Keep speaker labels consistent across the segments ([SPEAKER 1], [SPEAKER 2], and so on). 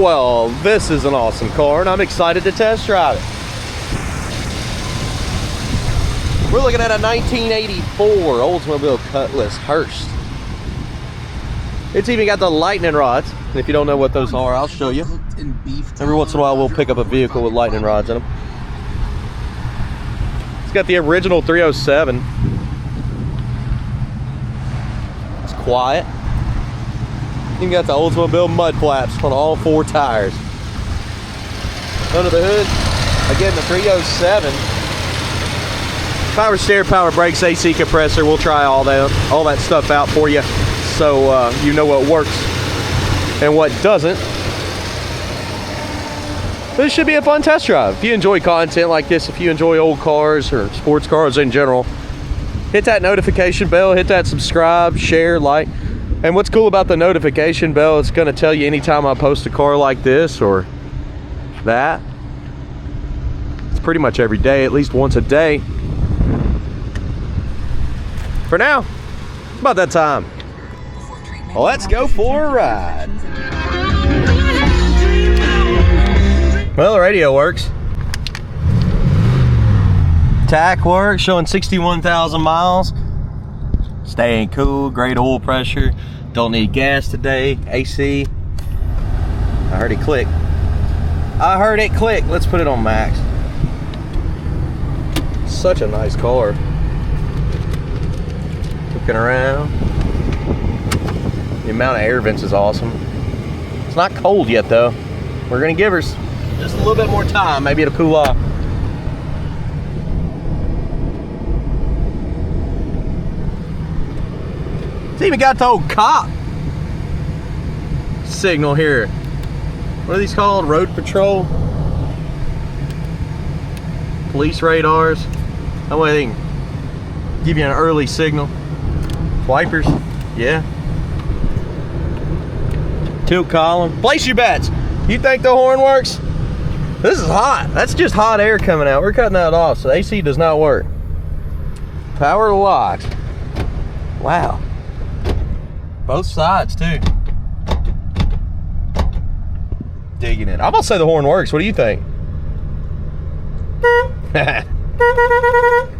[SPEAKER 1] Well, this is an awesome car, and I'm excited to test drive it. We're looking at a 1984 Oldsmobile Cutlass Hurst. It's even got the lightning rods. And if you don't know what those are, I'll show you. Every once in a while, we'll pick up a vehicle with lightning rods in them. It's got the original 307. It's quiet. You got the Oldsmobile mud flaps on all 4 tires. Under the hood, again, the 307. Power steer, power brakes, AC compressor. We'll try all that stuff out for you, so you know what works and what doesn't. This should be a fun test drive. If you enjoy content like this, if you enjoy old cars or sports cars in general, hit that notification bell, hit that subscribe, share, like. And what's cool about the notification bell, it's going to tell you anytime I post a car like this or that. It's pretty much every day, at least once a day. For now, it's about that time. Well, let's go for a ride. Well, the radio works. Tack works, showing 61,000 miles. Staying cool, great oil pressure. Don't need gas today. AC. I heard it click. Let's put it on max. Such a nice car. Looking around. The amount of air vents is awesome. It's not cold yet though. We're gonna give her just a little bit more time. Maybe it'll cool off. It's even got the old cop signal here. What are these called? Road patrol? Police radars. That way they can give you an early signal. Wipers, yeah. Tilt column. Place your bets. You think the horn works? This is hot. That's just hot air coming out. We're cutting that off, so AC does not work. Power locks. Wow. Both sides too. Digging it. I'm gonna say the horn works. What do you think?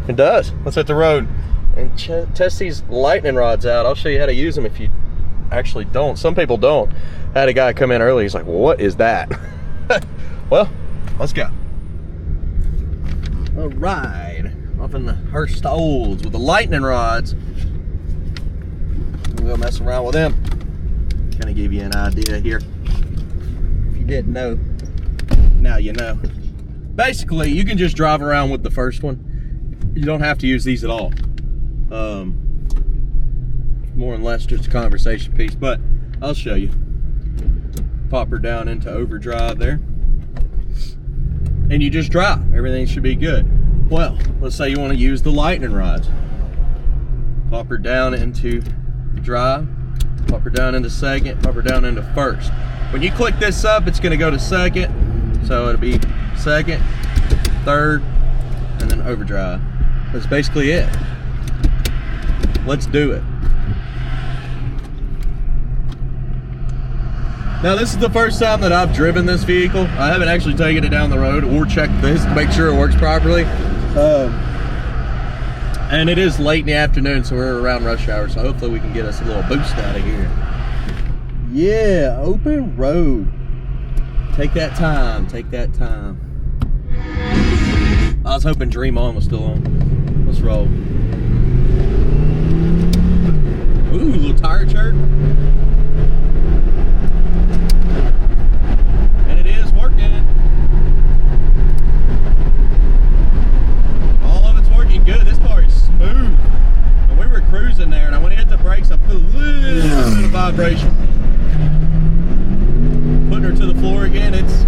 [SPEAKER 1] It does. Let's hit the road and test these lightning rods out. I'll show you how to use them if you actually don't. Some people don't. I had a guy come in early. He's like, what is that? Well, let's go. All right. Off in the Hurst Olds with the lightning rods. We'll mess around with them. Kind of give you an idea here. If you didn't know, now you know. Basically, you can just drive around with the first one. You don't have to use these at all. More or less just a conversation piece, but I'll show you. Pop her down into overdrive there. And you just drive. Everything should be good. Well, let's say you want to use the lightning rods. Pop her down into drive, pop her down into second, pop her down into first. When you click this up, it's going to go to second, so it'll be second, third, and then overdrive. That's basically it. Let's do it. Now, this is the first time that I've driven this vehicle. I haven't actually taken it down the road or checked this to make sure it works properly. And it is late in the afternoon, so we're around rush hour, so hopefully we can get us a little boost out of here. Yeah, open road. Take that time, take that time. I was hoping Dream On was still on. Let's roll. Ooh, little tire chirp. And it is working. All of it's working good. This car is smooth. And we were cruising there, and when I hit the brakes, I feel a little bit of vibration. Putting her to the floor again, it's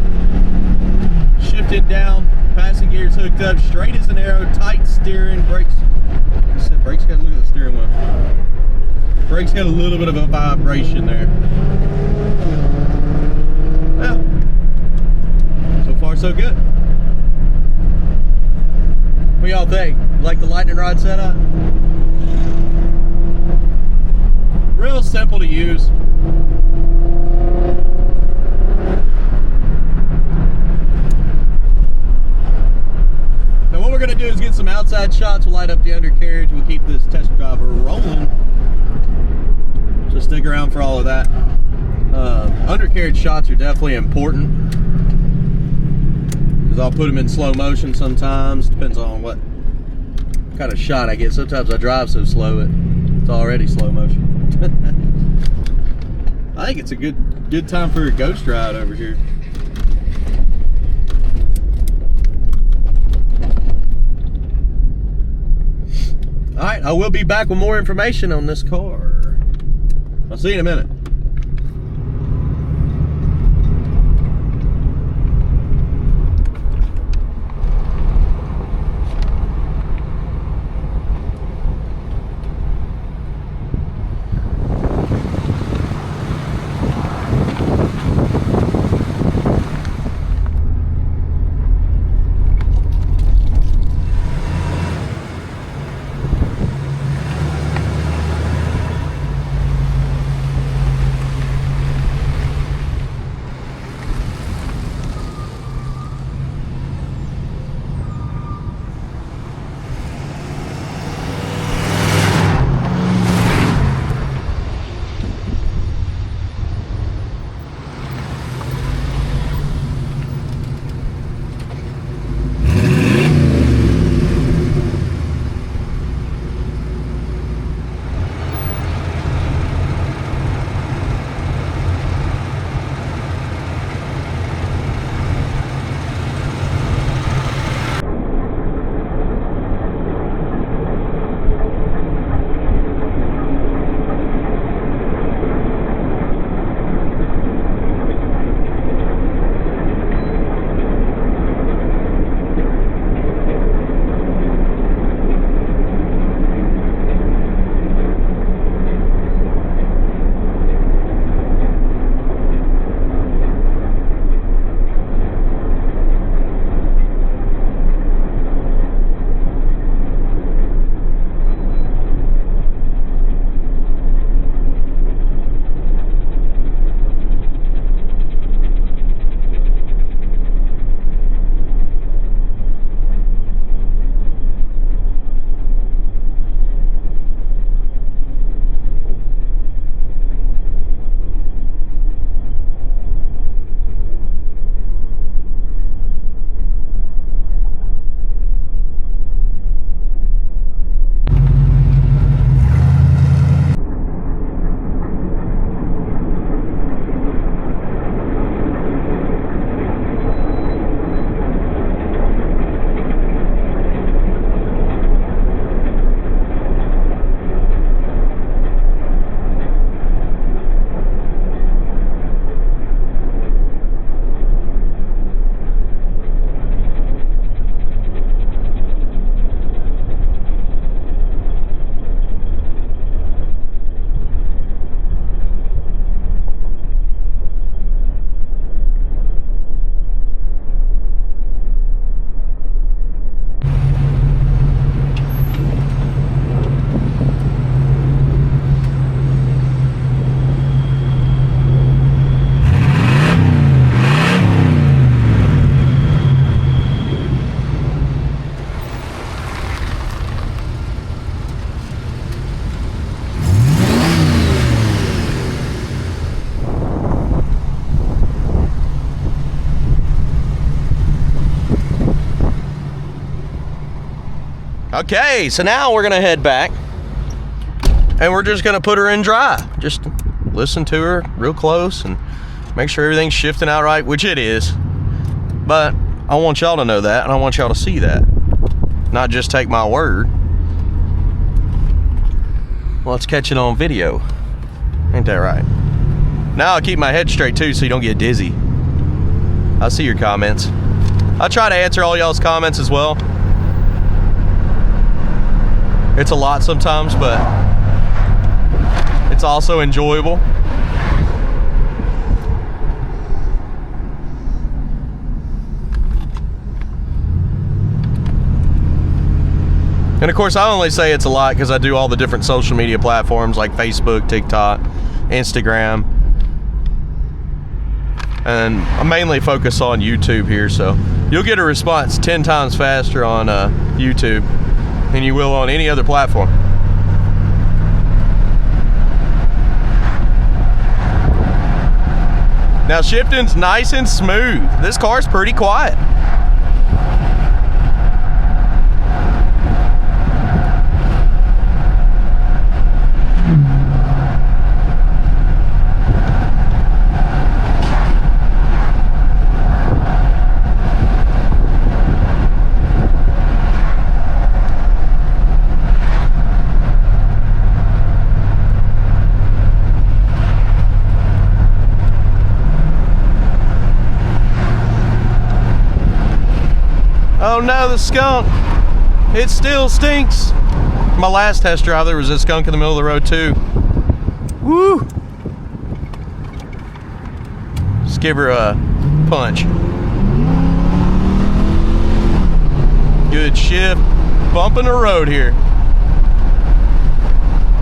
[SPEAKER 1] shifted down. Passing gear's hooked up, straight as an arrow, tight steering, brakes. I said brakes, gotta look at the steering wheel. Brakes got a little bit of a vibration there. Well, so far so good. What y'all think? Like the lightning rod setup? Real simple to use. outside shots will light up the undercarriage. We'll keep this test drive rolling. So stick around for all of that. Undercarriage shots are definitely important, because I'll put them in slow motion sometimes. Depends on what kind of shot I get. Sometimes I drive so slow it's already slow motion. I think it's a good time for a ghost ride over here. Alright, I will be back with more information on this car. I'll see you in a minute. Okay, so now we're gonna head back and we're just gonna put her in drive. Just listen to her real close and make sure everything's shifting out right, which it is. But I want y'all to know that, and I want y'all to see that, not just take my word. Well, let's catch it on video. Ain't that right? Now I'll keep my head straight too, so you don't get dizzy. I see your comments. I try to answer all y'all's comments as well. It's a lot sometimes, but it's also enjoyable. And of course, I only say it's a lot because I do all the different social media platforms like Facebook, TikTok, Instagram. And I mainly focus on YouTube here, so you'll get a response 10 times faster on YouTube. than you will on any other platform. Now shifting's nice and smooth. This car's pretty quiet. Oh no, the skunk. It still stinks. My last test drive, there was a skunk in the middle of the road too. Woo! Just give her a punch. Good shift. Bumping the road here.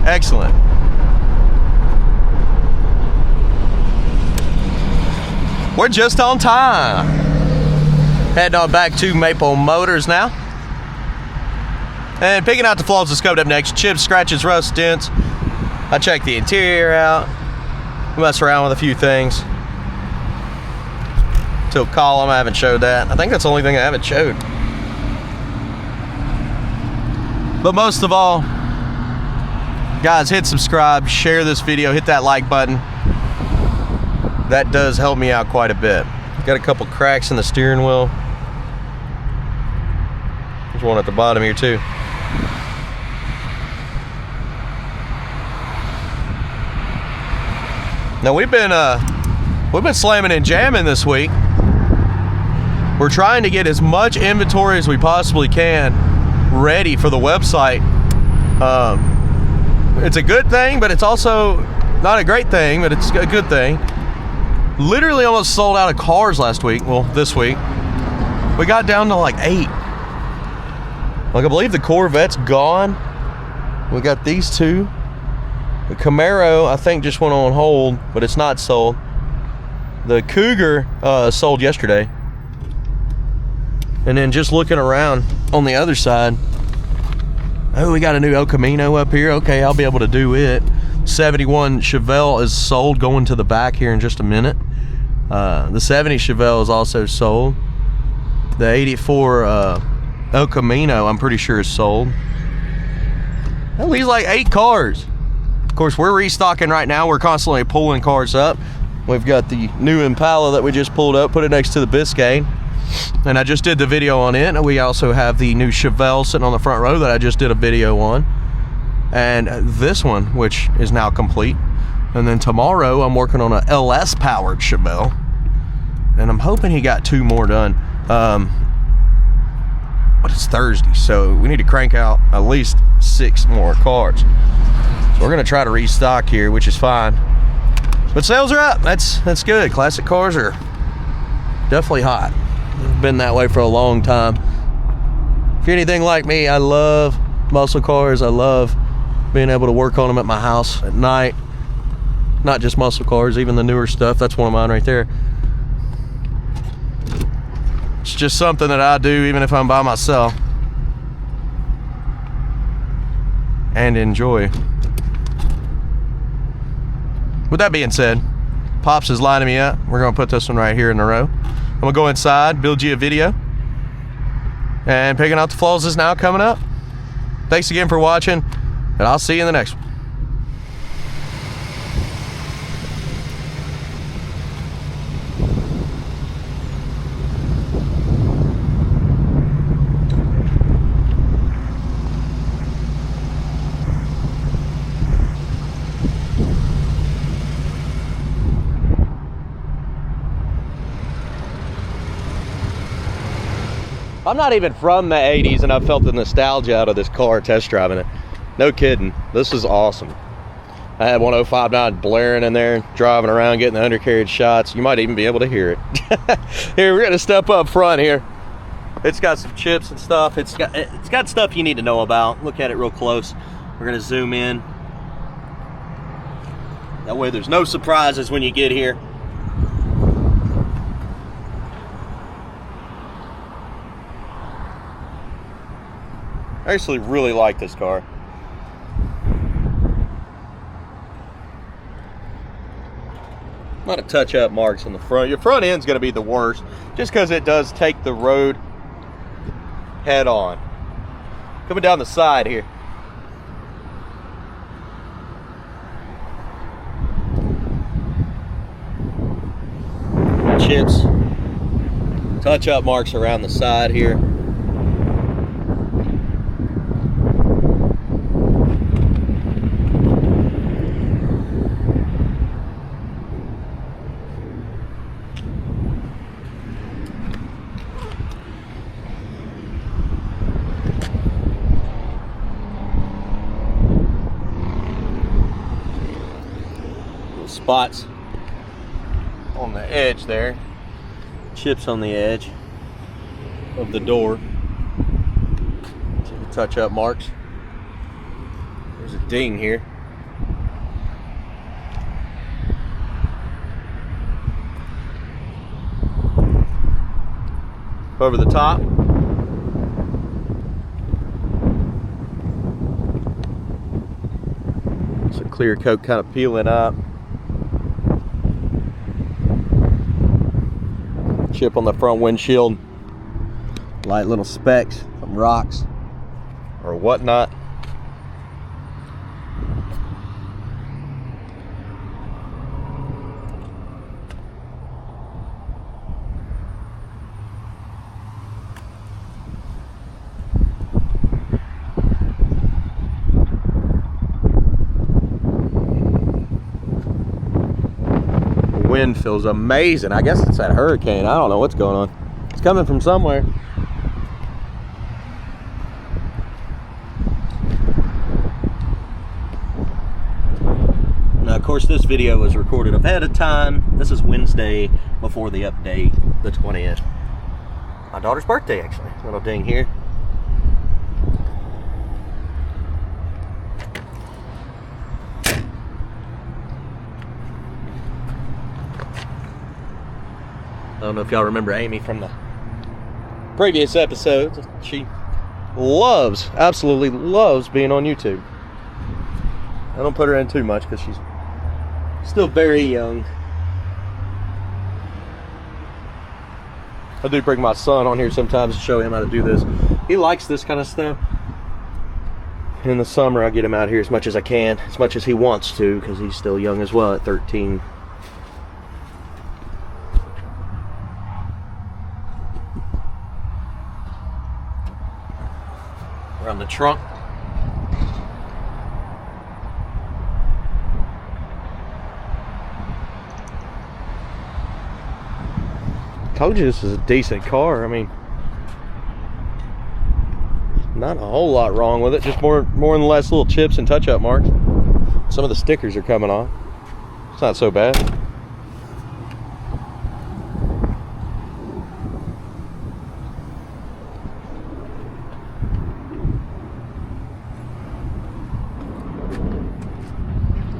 [SPEAKER 1] Excellent. We're just on time. Heading on back to Maple Motors now. And picking out the flaws of scoped up next. Chips, scratches, rust, dents. I checked the interior out. Mess around with a few things. Tilt column, I haven't showed that. I think that's the only thing I haven't showed. But most of all, guys, hit subscribe, share this video, hit that like button. That does help me out quite a bit. Got a couple cracks in the steering wheel. There's one at the bottom here too. Now we've been slamming and jamming this week. We're trying to get as much inventory as we possibly can ready for the website. It's a good thing, but it's also not a great thing, but it's a good thing. Literally almost sold out of cars last week. Well, this week. We got down to like 8. Like, I believe the Corvette's gone. We got these two. The Camaro, I think, just went on hold, but it's not sold. The Cougar sold yesterday. And then just looking around on the other side, oh, we got a new El Camino up here. Okay, I'll be able to do it. 71 Chevelle is sold, going to the back here in just a minute. The 70 Chevelle is also sold. The 84 El Camino, I'm pretty sure, is sold. That leaves like 8 cars. Of course, we're restocking right now. We're constantly pulling cars up. We've got the new Impala that we just pulled up, put it next to the Biscayne. And I just did the video on it. And we also have the new Chevelle sitting on the front row that I just did a video on. And this one, which is now complete. And then tomorrow, I'm working on a LS powered Chevelle. And I'm hoping he got 2 more done. But it's Thursday, so we need to crank out at least 6 more cars. So we're gonna try to restock here, which is fine. But sales are up. That's good. Classic cars are definitely hot. Been that way for a long time. If you're anything like me, I love muscle cars. I love being able to work on them at my house at night. Not just muscle cars, even the newer stuff. That's one of mine right there. It's just something that I do even if I'm by myself. And enjoy. With that being said, Pops is lining me up. We're gonna put this one right here in a row. I'm gonna go inside, build you a video. And picking out the flaws is now coming up. Thanks again for watching, and I'll see you in the next one. I'm not even from the 80s and I felt the nostalgia out of this car test driving it. No kidding. This is awesome. I had 105.9 blaring in there, driving around, getting the undercarriage shots. You might even be able to hear it. Here, we're gonna step up front here. It's got some chips and stuff. It's got stuff you need to know about. Look at it real close. We're gonna zoom in. That way there's no surprises when you get here. I actually really like this car. A lot of touch-up marks on the front. Your front end's going to be the worst, just because it does take the road head on. Coming down the side here. Chips, touch-up marks around the side here. Little spots on the edge there. Chips on the edge of the door. See the touch-up marks. There's a ding here. Over the top. It's a clear coat kind of peeling up. Chip on the front windshield, light little specks from rocks or whatnot. Wind feels amazing. I guess it's that hurricane. I don't know what's going on. It's coming from somewhere. Now, of course, this video was recorded ahead of time. This is Wednesday before the update, the 20th. My daughter's birthday, actually. Little ding here. I don't know if y'all remember Amy from the previous episodes. She loves, absolutely loves being on YouTube. I don't put her in too much because she's still very young. I do bring my son on here sometimes to show him how to do this. He likes this kind of stuff. In the summer, I get him out here as much as I can, as much as he wants to, because he's still young as well at 13. Around the trunk. Told you this is a decent car. I mean, not a whole lot wrong with it. Just more than less little chips and touch-up marks. Some of the stickers are coming off. It's not so bad.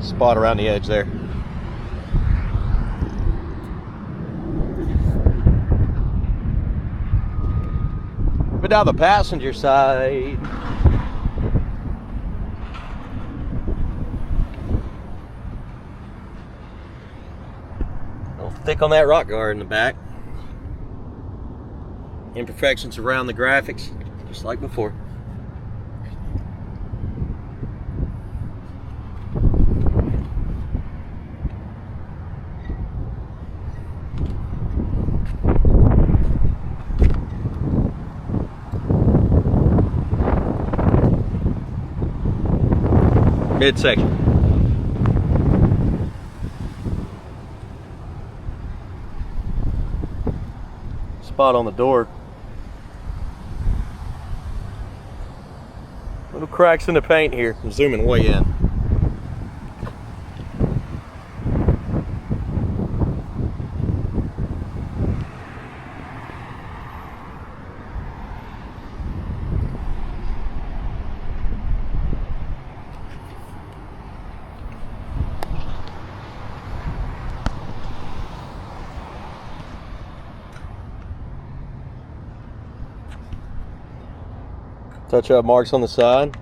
[SPEAKER 1] Spot around the edge there. But down the passenger side, a little thick on that rock guard in the back. Imperfections around the graphics, just like before. Midsection. Spot on the door. Little cracks in the paint here. I'm zooming way in. Touch up marks on the side.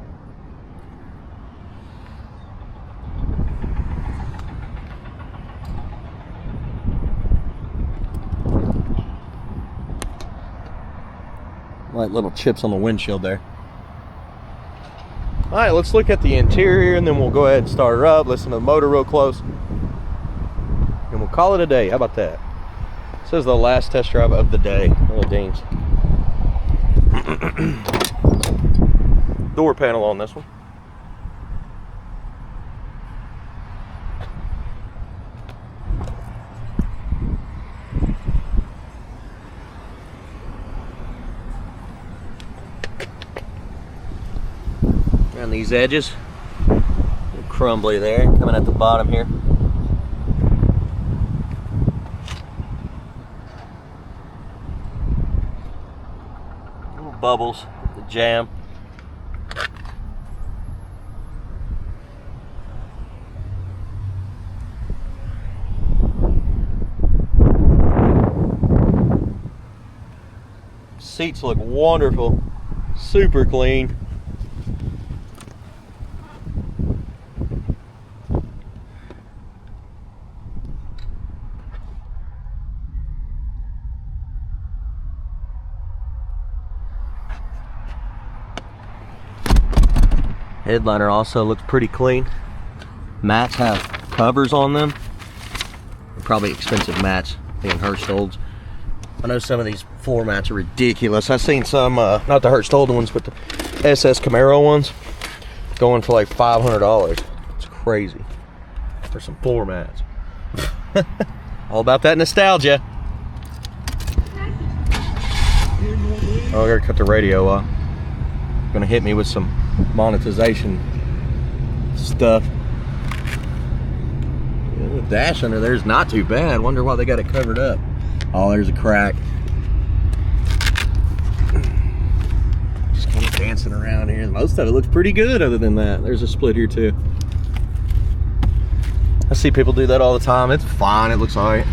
[SPEAKER 1] Like little chips on the windshield there. All right, let's look at the interior and then we'll go ahead and start her up, listen to the motor real close, and we'll call it a day. How about that? This is the last test drive of the day. Little dings. Door panel on this one. Around these edges, a little crumbly there, coming at the bottom here. Little bubbles, the jam. Seats look wonderful, super clean. Headliner also looks pretty clean. Mats have covers on them. They're probably expensive mats, being Hurst Olds. I know some of these floor mats are ridiculous. I've seen some, not the Hurst Old ones, but the SS Camaro ones going for like $500. It's crazy for some floor mats. All about that nostalgia. Oh, I gotta cut the radio off. Gonna hit me with some monetization stuff. Yeah, the dash under there is not too bad. Wonder why they got it covered up. Oh, there's a crack. Just kind of dancing around here. Most of it looks pretty good other than that. There's a split here too. I see people do that all the time. It's fine, it looks all right.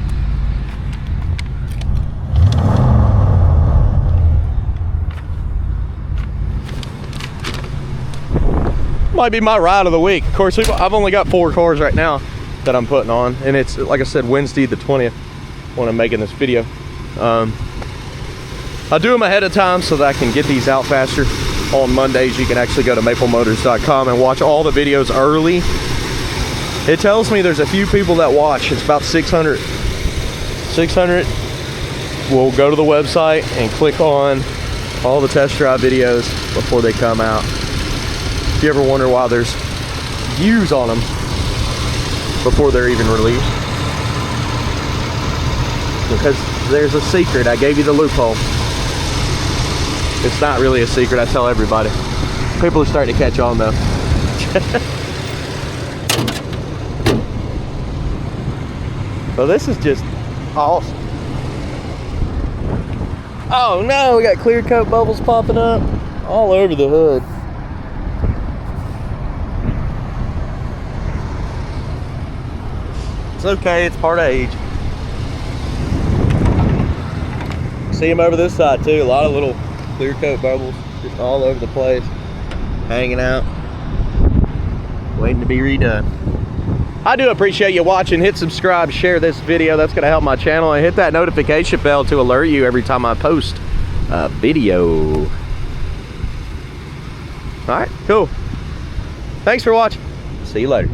[SPEAKER 1] Might be my ride of the week. Of course, I've only got 4 cars right now that I'm putting on, and it's, like I said, Wednesday the 20th when I'm making this video. I do them ahead of time so that I can get these out faster. On Mondays, you can actually go to maplemotors.com and watch all the videos early. It tells me there's a few people that watch. It's about 600. 600 will go to the website and click on all the test drive videos before they come out. If you ever wonder why there's views on them before they're even released, because there's a secret. I gave you the loophole. It's not really a secret. I tell everybody. People are starting to catch on though. So this is just awesome. Oh no, we got clear coat bubbles popping up all over the hood. It's okay, it's part of age. See them over this side too, a lot of little clear coat bubbles just all over the place, hanging out, waiting to be redone. I do appreciate you watching. Hit subscribe, share this video. That's going to help my channel, and hit that notification bell to alert you every time I post a video. All right, cool. Thanks for watching. See you later.